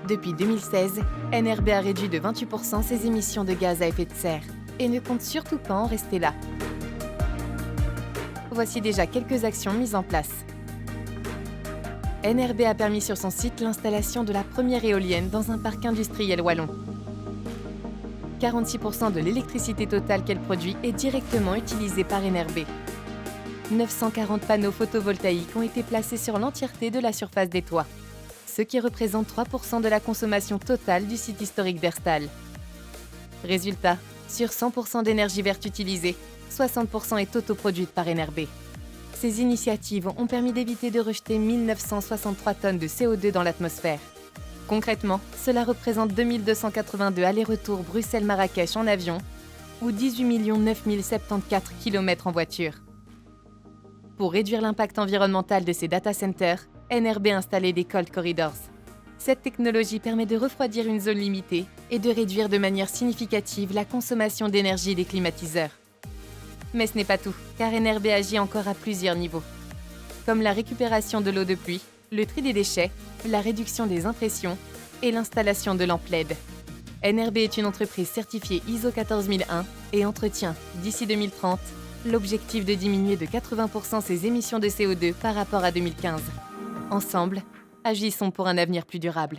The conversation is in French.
Depuis 2016, NRB a réduit de 28% ses émissions de gaz à effet de serre et ne compte surtout pas en rester là. Voici déjà quelques actions mises en place. NRB a permis sur son site l'installation de la première éolienne dans un parc industriel wallon. 46% de l'électricité totale qu'elle produit est directement utilisée par NRB. 940 panneaux photovoltaïques ont été placés sur l'entièreté de la surface des toits, ce qui représente 3% de la consommation totale du site historique d'Herstal. Résultat, sur 100% d'énergie verte utilisée, 60% est autoproduite par NRB. Ces initiatives ont permis d'éviter de rejeter 1963 tonnes de CO2 dans l'atmosphère. Concrètement, cela représente 2282 allers-retours Bruxelles-Marrakech en avion ou 18 9 074 km en voiture. Pour réduire l'impact environnemental de ces data centers, NRB a installé des cold corridors. Cette technologie permet de refroidir une zone limitée et de réduire de manière significative la consommation d'énergie des climatiseurs. Mais ce n'est pas tout, car NRB agit encore à plusieurs niveaux, comme la récupération de l'eau de pluie, le tri des déchets, la réduction des impressions et l'installation de lampes LED. NRB est une entreprise certifiée ISO 14001 et entretient, d'ici 2030, l'objectif de diminuer de 80% ses émissions de CO2 par rapport à 2015. Ensemble, agissons pour un avenir plus durable.